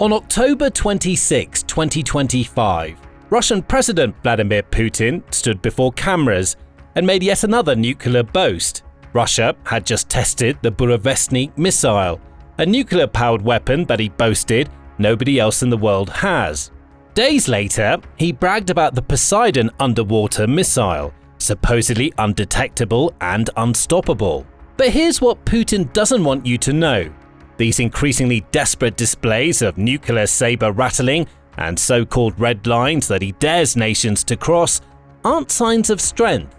On October 26, 2025, Russian President Vladimir Putin stood before cameras and made yet another nuclear boast. Russia had just tested the Burevestnik missile, a nuclear-powered weapon that he boasted nobody else in the world has. Days later, he bragged about the Poseidon underwater missile, supposedly undetectable and unstoppable. But here's what Putin doesn't want you to know. These increasingly desperate displays of nuclear saber rattling and so-called red lines that he dares nations to cross aren't signs of strength.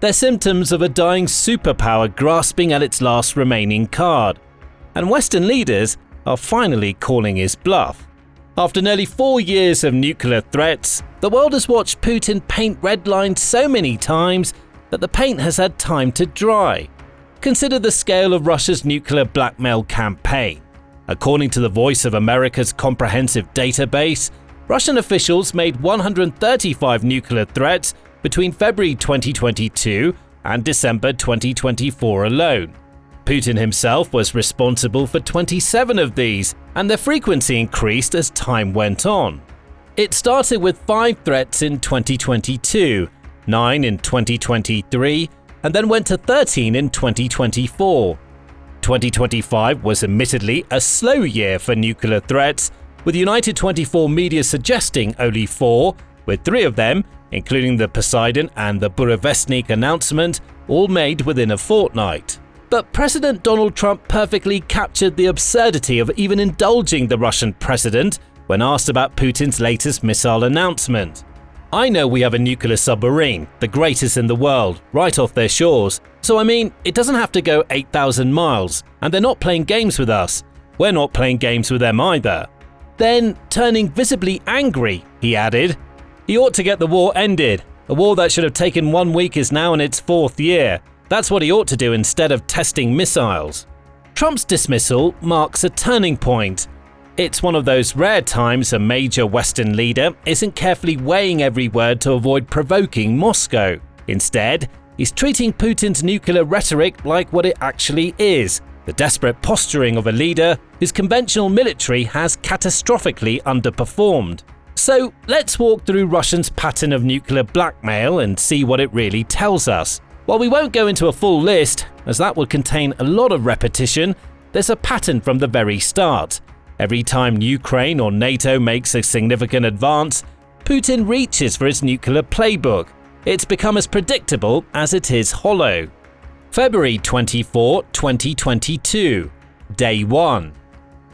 They're symptoms of a dying superpower grasping at its last remaining card. And Western leaders are finally calling his bluff. After nearly 4 years of nuclear threats, the world has watched Putin paint red lines so many times that the paint has had time to dry. Consider the scale of Russia's nuclear blackmail campaign. According to the Voice of America's comprehensive database, Russian officials made 135 nuclear threats between February 2022 and December 2024 alone. Putin himself was responsible for 27 of these, and their frequency increased as time went on. It started with 5 threats in 2022, 9 in 2023, and then went to 13 in 2024. 2025 was admittedly a slow year for nuclear threats, with United 24 media suggesting only 4, with 3 of them, including the Poseidon and the Burevestnik announcement, all made within a fortnight. But President Donald Trump perfectly captured the absurdity of even indulging the Russian president when asked about Putin's latest missile announcement. I know we have a nuclear submarine, the greatest in the world, right off their shores. So I mean, it doesn't have to go 8,000 miles, and they're not playing games with us. We're not playing games with them either. Then, turning visibly angry, he added, "He ought to get the war ended. A war that should have taken 1 week is now in its 4th year. That's what he ought to do instead of testing missiles." Trump's dismissal marks a turning point. It's one of those rare times a major Western leader isn't carefully weighing every word to avoid provoking Moscow. Instead, he's treating Putin's nuclear rhetoric like what it actually is, the desperate posturing of a leader whose conventional military has catastrophically underperformed. So let's walk through Russia's pattern of nuclear blackmail and see what it really tells us. While we won't go into a full list, as that would contain a lot of repetition, there's a pattern from the very start. Every time Ukraine or NATO makes a significant advance, Putin reaches for his nuclear playbook. It's become as predictable as it is hollow. February 24, 2022. Day 1.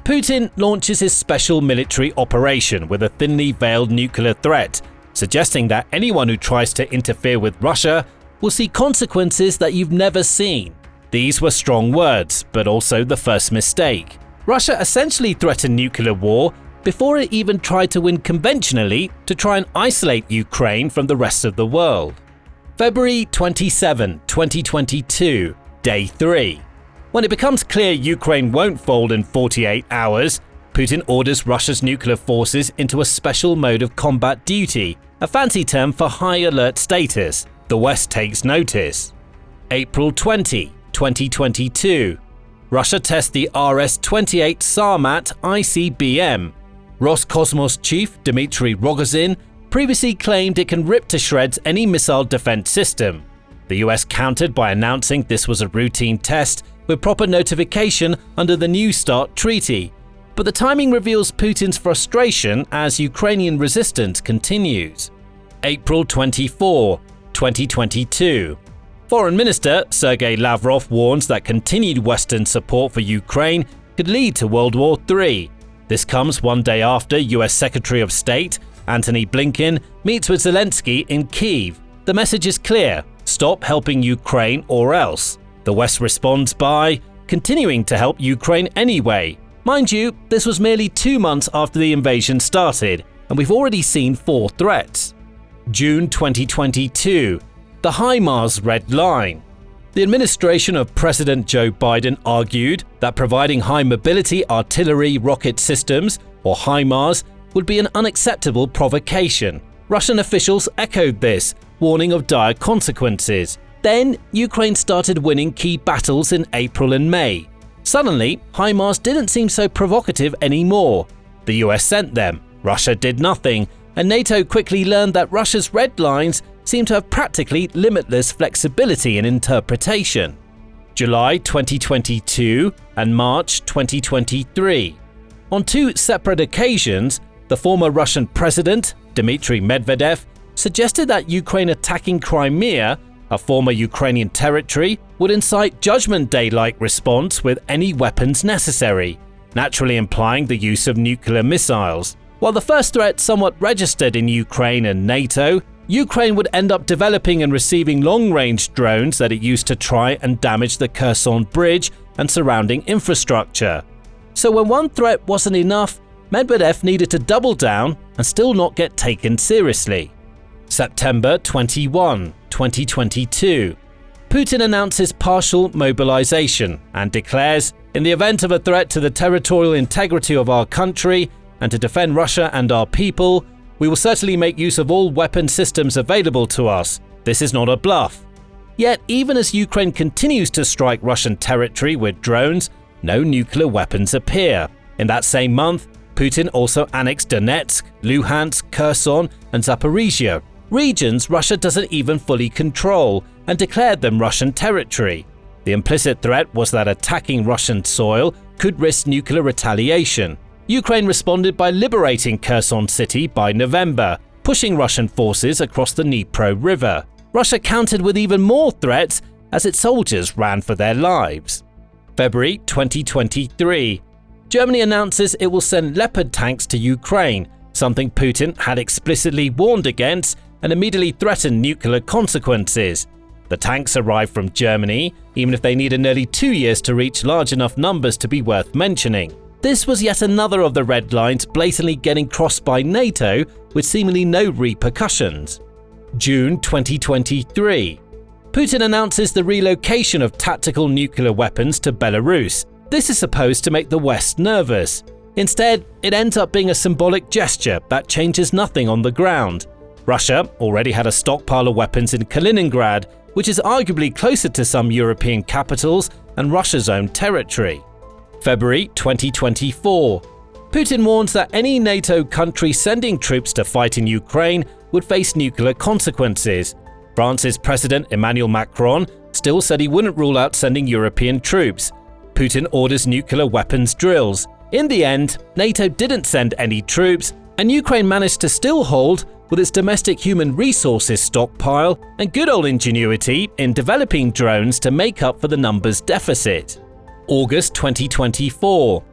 Putin launches his special military operation with a thinly veiled nuclear threat, suggesting that anyone who tries to interfere with Russia will see consequences that you've never seen. These were strong words, but also the first mistake. Russia essentially threatened nuclear war before it even tried to win conventionally to try and isolate Ukraine from the rest of the world. February 27, 2022, Day 3. When it becomes clear Ukraine won't fold in 48 hours, Putin orders Russia's nuclear forces into a special mode of combat duty, a fancy term for high alert status. The West takes notice. April 20, 2022. Russia tests the RS-28 Sarmat ICBM. Roscosmos chief Dmitry Rogozin previously claimed it can rip to shreds any missile defense system. The US countered by announcing this was a routine test with proper notification under the New START treaty. But the timing reveals Putin's frustration as Ukrainian resistance continues. April 24, 2022. Foreign Minister Sergei Lavrov warns that continued Western support for Ukraine could lead to World War III. This comes one day after US Secretary of State Antony Blinken meets with Zelensky in Kyiv. The message is clear: stop helping Ukraine or else. The West responds by continuing to help Ukraine anyway. Mind you, this was merely 2 months after the invasion started, and we've already seen 4 threats. June 2022. The HIMARS Red Line. The administration of President Joe Biden argued that providing high-mobility artillery rocket systems, or HIMARS, would be an unacceptable provocation. Russian officials echoed this, warning of dire consequences. Then, Ukraine started winning key battles in April and May. Suddenly, HIMARS didn't seem so provocative anymore. The US sent them, Russia did nothing, and NATO quickly learned that Russia's red lines seem to have practically limitless flexibility in interpretation. July 2022 and March 2023. On two separate occasions, the former Russian president, Dmitry Medvedev, suggested that Ukraine attacking Crimea, a former Ukrainian territory, would incite Judgment Day-like response with any weapons necessary, naturally implying the use of nuclear missiles. While the first threat somewhat registered in Ukraine and NATO, Ukraine would end up developing and receiving long-range drones that it used to try and damage the Kherson bridge and surrounding infrastructure. So when one threat wasn't enough, Medvedev needed to double down and still not get taken seriously. September 21, 2022. Putin announces partial mobilization and declares, in the event of a threat to the territorial integrity of our country and to defend Russia and our people, we will certainly make use of all weapon systems available to us. This is not a bluff. Yet, even as Ukraine continues to strike Russian territory with drones, no nuclear weapons appear. In that same month, Putin also annexed Donetsk, Luhansk, Kherson, and Zaporizhia, regions Russia doesn't even fully control, and declared them Russian territory. The implicit threat was that attacking Russian soil could risk nuclear retaliation. Ukraine responded by liberating Kherson city by November, pushing Russian forces across the Dnipro River. Russia countered with even more threats as its soldiers ran for their lives. February 2023. Germany announces it will send Leopard tanks to Ukraine, something Putin had explicitly warned against and immediately threatened nuclear consequences. The tanks arrived from Germany, even if they needed nearly 2 years to reach large enough numbers to be worth mentioning. This was yet another of the red lines blatantly getting crossed by NATO with seemingly no repercussions. June 2023. Putin announces the relocation of tactical nuclear weapons to Belarus. This is supposed to make the West nervous. Instead, it ends up being a symbolic gesture that changes nothing on the ground. Russia already had a stockpile of weapons in Kaliningrad, which is arguably closer to some European capitals and Russia's own territory. February 2024. Putin warns that any NATO country sending troops to fight in Ukraine would face nuclear consequences. France's President Emmanuel Macron still said he wouldn't rule out sending European troops. Putin orders nuclear weapons drills. In the end, NATO didn't send any troops, and Ukraine managed to still hold with its domestic human resources stockpile and good old ingenuity in developing drones to make up for the numbers deficit. August 2024.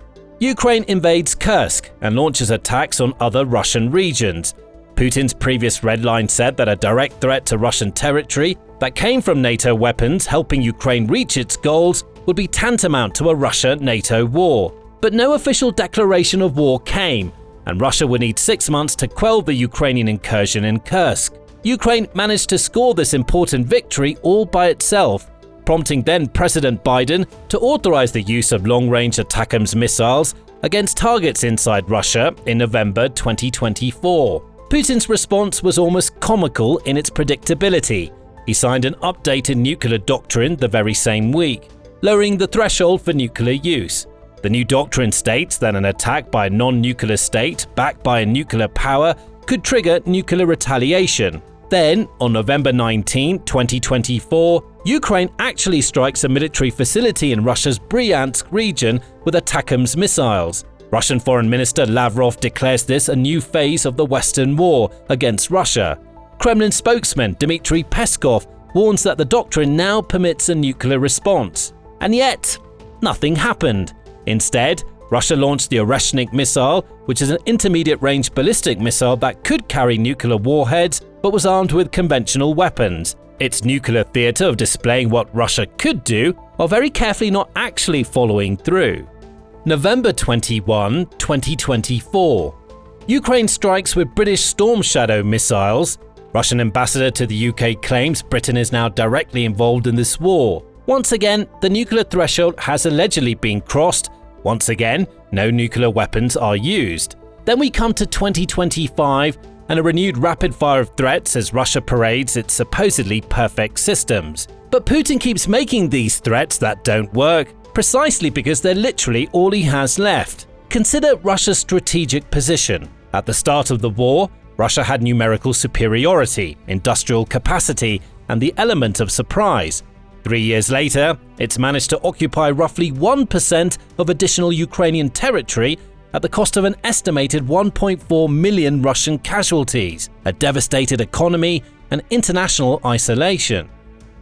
Ukraine invades Kursk and launches attacks on other Russian regions. Putin's previous red line said that a direct threat to Russian territory that came from NATO weapons helping Ukraine reach its goals would be tantamount to a Russia-NATO war. But no official declaration of war came, and Russia would need 6 months to quell the Ukrainian incursion in Kursk. Ukraine managed to score this important victory all by itself, prompting then-President Biden to authorize the use of long-range ATACMS missiles against targets inside Russia in November 2024. Putin's response was almost comical in its predictability. He signed an updated nuclear doctrine the very same week, lowering the threshold for nuclear use. The new doctrine states that an attack by a non-nuclear state backed by a nuclear power could trigger nuclear retaliation. Then, on November 19, 2024, Ukraine actually strikes a military facility in Russia's Bryansk region with ATACMS missiles. Russian Foreign Minister Lavrov declares this a new phase of the Western war against Russia. Kremlin spokesman Dmitry Peskov warns that the doctrine now permits a nuclear response. And yet, nothing happened. Instead, Russia launched the Oreshnik missile, which is an intermediate-range ballistic missile that could carry nuclear warheads but was armed with conventional weapons. Its nuclear theater of displaying what Russia could do while very carefully not actually following through. November 21, 2024. Ukraine strikes with British Storm Shadow missiles. Russian ambassador to the UK claims Britain is now directly involved in this war. Once again, the nuclear threshold has allegedly been crossed. Once again, no nuclear weapons are used. Then we come to 2025 and a renewed rapid fire of threats as Russia parades its supposedly perfect systems. But Putin keeps making these threats that don't work, precisely because they're literally all he has left. consider Russia's strategic position. At the start of the war, Russia had numerical superiority, industrial capacity, and the element of surprise. 3 years later, it's managed to occupy roughly 1% of additional Ukrainian territory at the cost of an estimated 1.4 million Russian casualties, a devastated economy, and international isolation.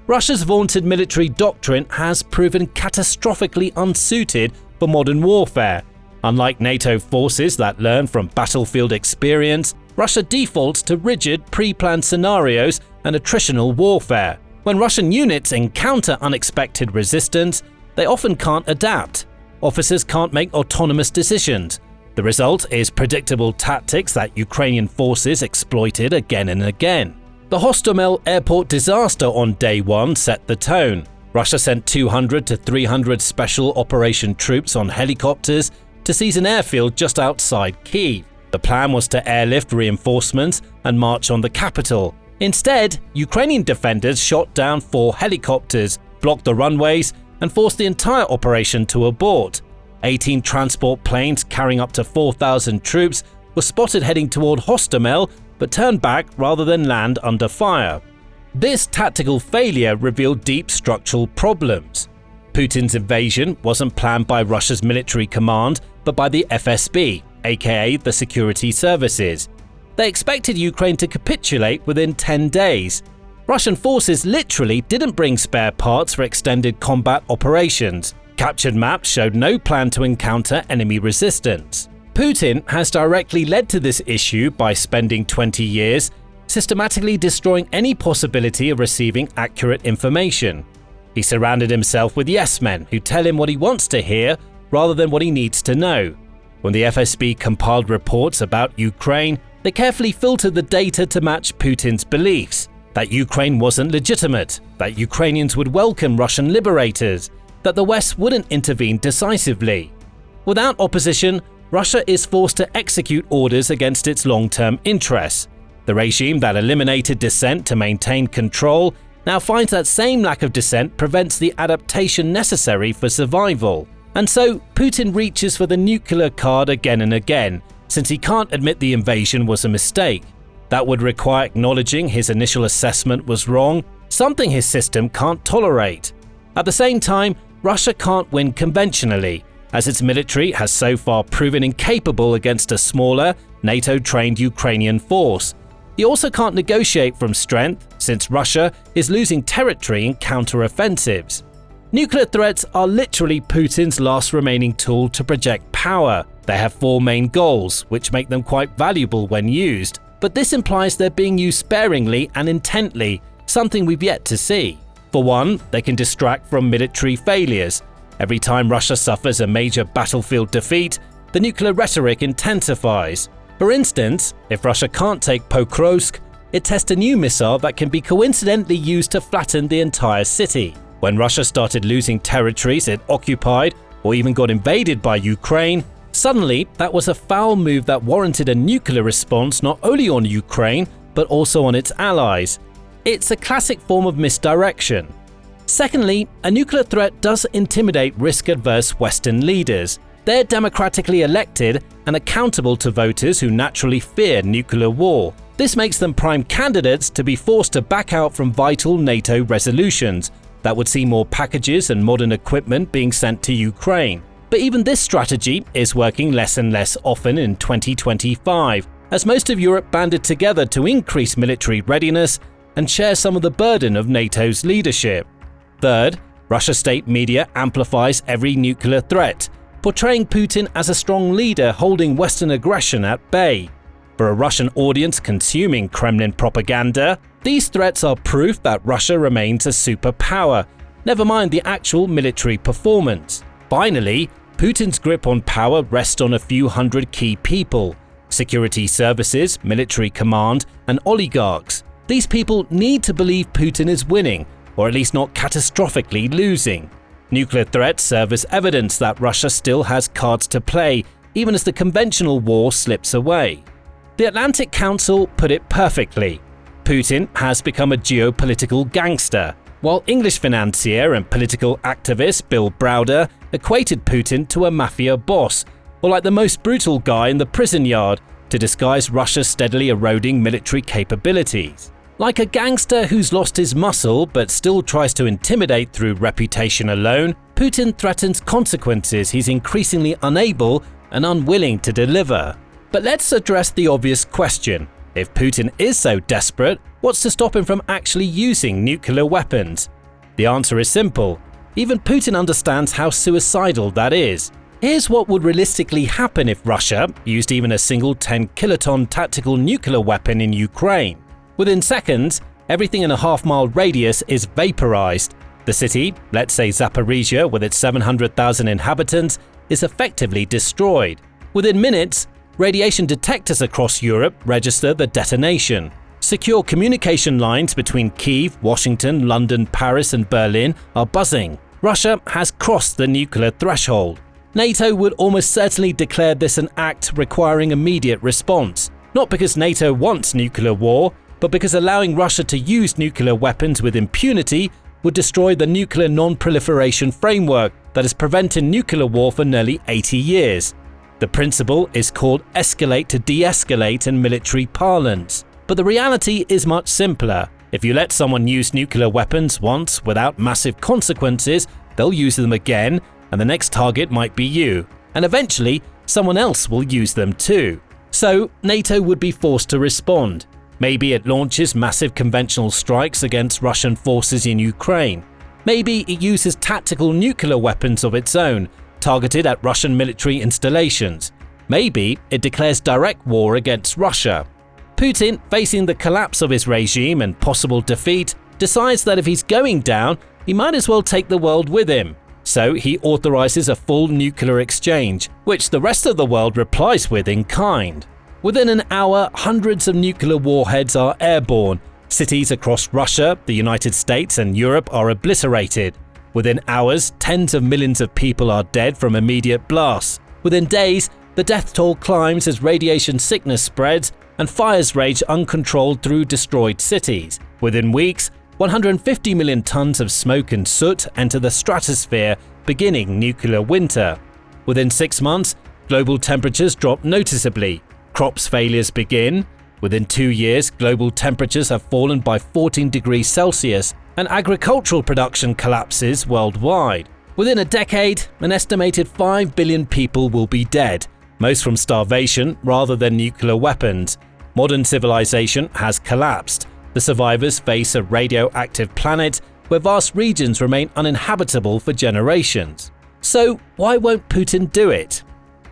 Russia's vaunted military doctrine has proven catastrophically unsuited for modern warfare. Unlike NATO forces that learn from battlefield experience, Russia defaults to rigid, pre-planned scenarios and attritional warfare. When Russian units encounter unexpected resistance, they often can't adapt. Officers can't make autonomous decisions. The result is predictable tactics that Ukrainian forces exploited again and again. The Hostomel airport disaster on day one set the tone. Russia sent 200 to 300 special operation troops on helicopters to seize an airfield just outside Kyiv. The plan was to airlift reinforcements and march on the capital. Instead, Ukrainian defenders shot down 4 helicopters, blocked the runways, and forced the entire operation to abort. 18 transport planes carrying up to 4,000 troops were spotted heading toward Hostomel but turned back rather than land under fire. This tactical failure revealed deep structural problems. Putin's invasion wasn't planned by Russia's military command but by the FSB, aka the security services. They expected Ukraine to capitulate within 10 days. Russian forces literally didn't bring spare parts for extended combat operations. Captured maps showed no plan to encounter enemy resistance. Putin has directly led to this issue by spending 20 years systematically destroying any possibility of receiving accurate information. He surrounded himself with yes-men who tell him what he wants to hear rather than what he needs to know. When the FSB compiled reports about Ukraine, they carefully filtered the data to match Putin's beliefs, that Ukraine wasn't legitimate, that Ukrainians would welcome Russian liberators, that the West wouldn't intervene decisively. Without opposition, Russia is forced to execute orders against its long-term interests. The regime that eliminated dissent to maintain control now finds that same lack of dissent prevents the adaptation necessary for survival. And so, Putin reaches for the nuclear card again and again, since he can't admit the invasion was a mistake. That would require acknowledging his initial assessment was wrong, something his system can't tolerate. At the same time, Russia can't win conventionally, as its military has so far proven incapable against a smaller, NATO-trained Ukrainian force. He also can't negotiate from strength, since Russia is losing territory in counter-offensives. Nuclear threats are literally Putin's last remaining tool to project power. They have 4 main goals, which make them quite valuable when used, but this implies they're being used sparingly and intently, something we've yet to see. For one, they can distract from military failures. Every time Russia suffers a major battlefield defeat, the nuclear rhetoric intensifies. For instance, if Russia can't take Pokrovsk, it tests a new missile that can be coincidentally used to flatten the entire city. When Russia started losing territories it occupied or even got invaded by Ukraine, suddenly that was a foul move that warranted a nuclear response not only on Ukraine but also on its allies. It's a classic form of misdirection. Secondly, a nuclear threat does intimidate risk-averse Western leaders. They're democratically elected and accountable to voters who naturally fear nuclear war. This makes them prime candidates to be forced to back out from vital NATO resolutions that would see more packages and modern equipment being sent to Ukraine. But even this strategy is working less and less often in 2025, as most of Europe banded together to increase military readiness and share some of the burden of NATO's leadership. Third, Russia's state media amplifies every nuclear threat, portraying Putin as a strong leader holding Western aggression at bay. For a Russian audience consuming Kremlin propaganda, these threats are proof that Russia remains a superpower, never mind the actual military performance. Finally, Putin's grip on power rests on a few hundred key people: security services, military command, and oligarchs. These people need to believe Putin is winning, or at least not catastrophically losing. Nuclear threats serve as evidence that Russia still has cards to play, even as the conventional war slips away. The Atlantic Council put it perfectly. Putin has become a geopolitical gangster, while English financier and political activist Bill Browder equated Putin to a mafia boss, or like the most brutal guy in the prison yard to disguise Russia's steadily eroding military capabilities. Like a gangster who's lost his muscle but still tries to intimidate through reputation alone, Putin threatens consequences he's increasingly unable and unwilling to deliver. But let's address the obvious question. If Putin is so desperate, what's to stop him from actually using nuclear weapons? The answer is simple. Even Putin understands how suicidal that is. Here's what would realistically happen if Russia used even a single 10-kiloton tactical nuclear weapon in Ukraine. Within seconds, everything in a half-mile radius is vaporized. The city, let's say Zaporizhia with its 700,000 inhabitants, is effectively destroyed. Within minutes, radiation detectors across Europe register the detonation. Secure communication lines between Kyiv, Washington, London, Paris and Berlin are buzzing. Russia has crossed the nuclear threshold. NATO would almost certainly declare this an act requiring immediate response, not because NATO wants nuclear war, but because allowing Russia to use nuclear weapons with impunity would destroy the nuclear non-proliferation framework that has prevented nuclear war for nearly 80 years. The principle is called escalate to de-escalate in military parlance. But the reality is much simpler. If you let someone use nuclear weapons once without massive consequences, they'll use them again, and the next target might be you. And eventually, someone else will use them too. So, NATO would be forced to respond. Maybe it launches massive conventional strikes against Russian forces in Ukraine. Maybe it uses tactical nuclear weapons of its own, targeted at Russian military installations. Maybe it declares direct war against Russia. Putin, facing the collapse of his regime and possible defeat, decides that if he's going down, he might as well take the world with him. So he authorizes a full nuclear exchange, which the rest of the world replies with in kind. Within an hour, hundreds of nuclear warheads are airborne. Cities across Russia, the United States and Europe are obliterated. Within hours, tens of millions of people are dead from immediate blasts. Within days, the death toll climbs as radiation sickness spreads and fires rage uncontrolled through destroyed cities. Within weeks, 150 million tons of smoke and soot enter the stratosphere, beginning nuclear winter. Within 6 months, global temperatures drop noticeably. Crops failures begin. Within 2 years, global temperatures have fallen by 14 degrees Celsius and agricultural production collapses worldwide. Within a decade, an estimated 5 billion people will be dead, most from starvation rather than nuclear weapons. Modern civilization has collapsed. The survivors face a radioactive planet where vast regions remain uninhabitable for generations. So why won't Putin do it?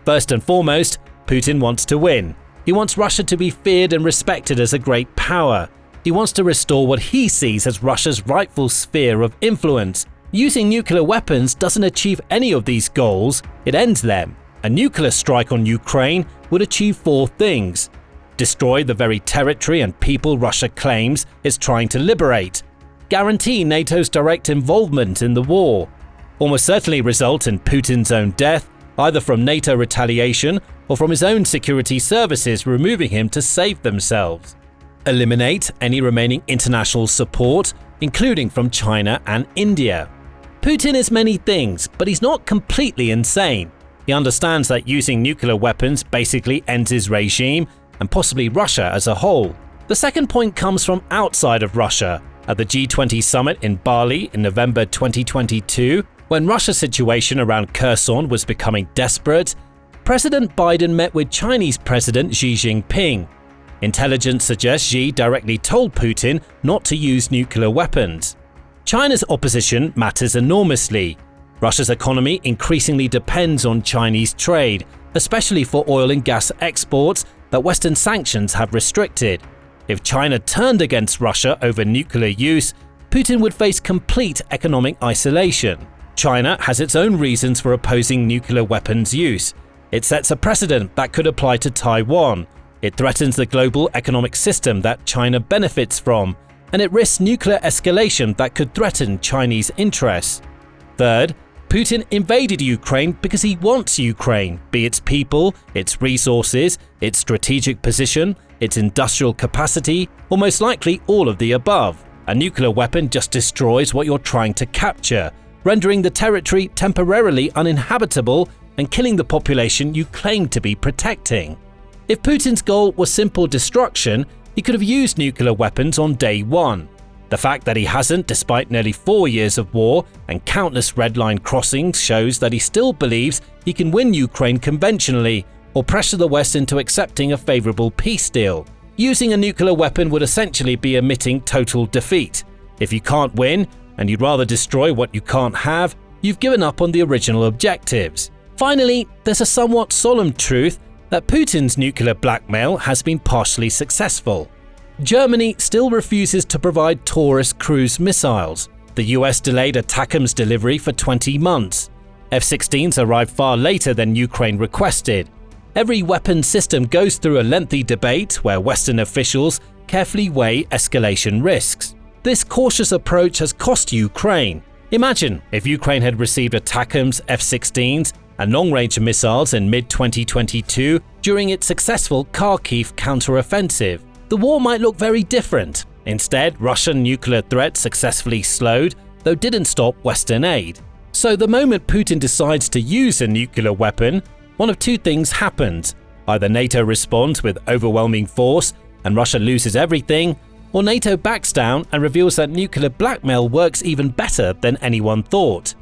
First and foremost, Putin wants to win. He wants Russia to be feared and respected as a great power. He wants to restore what he sees as Russia's rightful sphere of influence. Using nuclear weapons doesn't achieve any of these goals, it ends them. A nuclear strike on Ukraine would achieve 4 things. Destroy the very territory and people Russia claims it's trying to liberate. Guarantee NATO's direct involvement in the war. Almost certainly result in Putin's own death, either from NATO retaliation or from his own security services removing him to save themselves. Eliminate any remaining international support, including from China and India. Putin is many things, but he's not completely insane. He understands that using nuclear weapons basically ends his regime and possibly Russia as a whole. The second point comes from outside of Russia. At the G20 summit in Bali in November 2022, when Russia's situation around Kherson was becoming desperate, President Biden met with Chinese President Xi Jinping. Intelligence suggests Xi directly told Putin not to use nuclear weapons. China's opposition matters enormously. Russia's economy increasingly depends on Chinese trade, especially for oil and gas exports that Western sanctions have restricted. If China turned against Russia over nuclear use, Putin would face complete economic isolation. China has its own reasons for opposing nuclear weapons use. It sets a precedent that could apply to Taiwan. It threatens the global economic system that China benefits from, and it risks nuclear escalation that could threaten Chinese interests. Third, Putin invaded Ukraine because he wants Ukraine, be its people, its resources, its strategic position, its industrial capacity, or most likely all of the above. A nuclear weapon just destroys what you're trying to capture, rendering the territory temporarily uninhabitable and killing the population you claim to be protecting. If Putin's goal was simple destruction, he could have used nuclear weapons on day one. The fact that he hasn't, despite nearly 4 years of war and countless red line crossings, shows that he still believes he can win Ukraine conventionally or pressure the West into accepting a favorable peace deal. Using a nuclear weapon would essentially be admitting total defeat. If you can't win, and you'd rather destroy what you can't have, you've given up on the original objectives. Finally, there's a somewhat solemn truth that Putin's nuclear blackmail has been partially successful. Germany still refuses to provide Taurus cruise missiles. The US delayed ATACMS delivery for 20 months. F-16s arrived far later than Ukraine requested. Every weapon system goes through a lengthy debate where Western officials carefully weigh escalation risks. This cautious approach has cost Ukraine. Imagine if Ukraine had received ATACMS, F-16s, and long-range missiles in mid-2022 during its successful Kharkiv counteroffensive. The war might look very different. Instead, Russian nuclear threat successfully slowed, though didn't stop Western aid. So the moment Putin decides to use a nuclear weapon, one of two things happens. Either NATO responds with overwhelming force and Russia loses everything, or NATO backs down and reveals that nuclear blackmail works even better than anyone thought.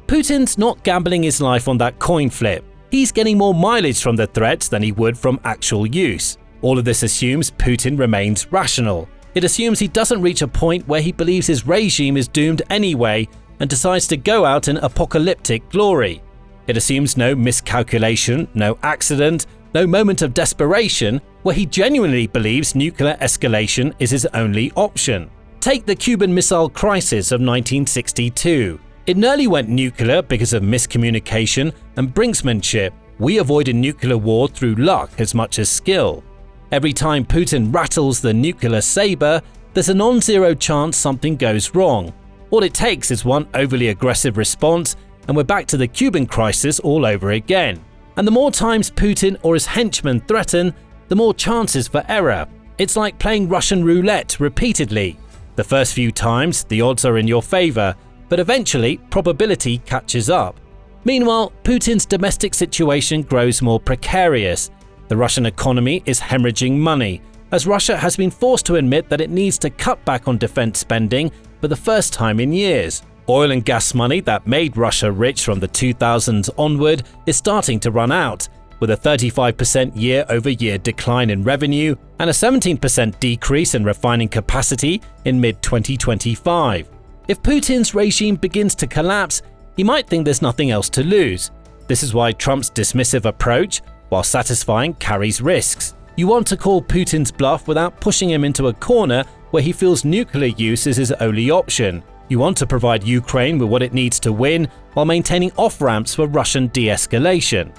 Putin's not gambling his life on that coin flip. He's getting more mileage from the threats than he would from actual use. All of this assumes Putin remains rational. It assumes he doesn't reach a point where he believes his regime is doomed anyway and decides to go out in apocalyptic glory. It assumes no miscalculation, no accident, no moment of desperation where he genuinely believes nuclear escalation is his only option. Take the Cuban Missile Crisis of 1962. It nearly went nuclear because of miscommunication and brinksmanship. We avoided nuclear war through luck as much as skill. Every time Putin rattles the nuclear saber, there's a non-zero chance something goes wrong. All it takes is one overly aggressive response and we're back to the Cuban crisis all over again. And the more times Putin or his henchmen threaten, the more chances for error. It's like playing Russian roulette repeatedly. The first few times, the odds are in your favor, but eventually probability catches up. Meanwhile, Putin's domestic situation grows more precarious. The Russian economy is hemorrhaging money, as Russia has been forced to admit that it needs to cut back on defense spending for the first time in years. Oil and gas money that made Russia rich from the 2000s onward is starting to run out, with a 35% year-over-year decline in revenue and a 17% decrease in refining capacity in mid-2025. If Putin's regime begins to collapse, he might think there's nothing else to lose. This is why Trump's dismissive approach, while satisfying, carries risks. You want to call Putin's bluff without pushing him into a corner where he feels nuclear use is his only option. You want to provide Ukraine with what it needs to win while maintaining off-ramps for Russian de-escalation.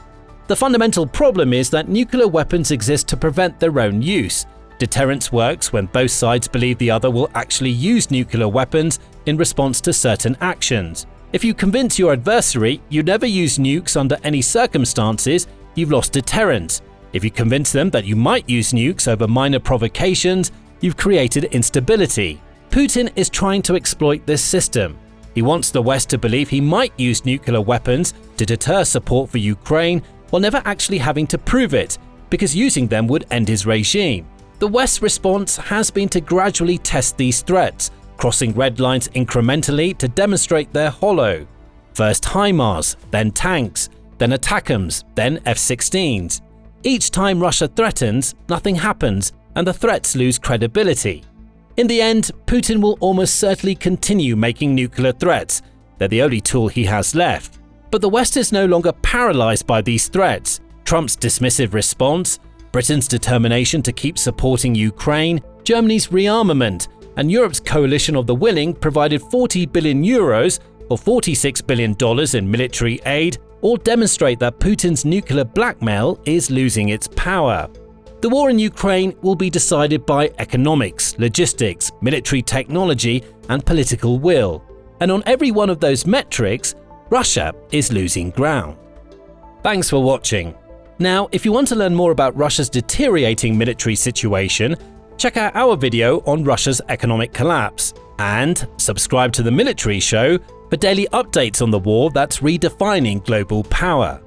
The fundamental problem is that nuclear weapons exist to prevent their own use. Deterrence works when both sides believe the other will actually use nuclear weapons in response to certain actions. If you convince your adversary you never use nukes under any circumstances, you've lost deterrence. If you convince them that you might use nukes over minor provocations, you've created instability. Putin is trying to exploit this system. He wants the West to believe he might use nuclear weapons to deter support for Ukraine while never actually having to prove it, because using them would end his regime. The West's response has been to gradually test these threats, crossing red lines incrementally to demonstrate they're hollow. First HIMARS, then tanks, then ATACMS, then F-16s. Each time Russia threatens, nothing happens, and the threats lose credibility. In the end, Putin will almost certainly continue making nuclear threats. They're the only tool he has left. But the West is no longer paralyzed by these threats. Trump's dismissive response, Britain's determination to keep supporting Ukraine, Germany's rearmament, and Europe's coalition of the willing provided 40 billion euros or $46 billion in military aid all demonstrate that Putin's nuclear blackmail is losing its power. The war in Ukraine will be decided by economics, logistics, military technology, and political will. And on every one of those metrics, Russia is losing ground. Thanks for watching. Now, if you want to learn more about Russia's deteriorating military situation, check out our video on Russia's economic collapse. And subscribe to The Military Show for daily updates on the war that's redefining global power.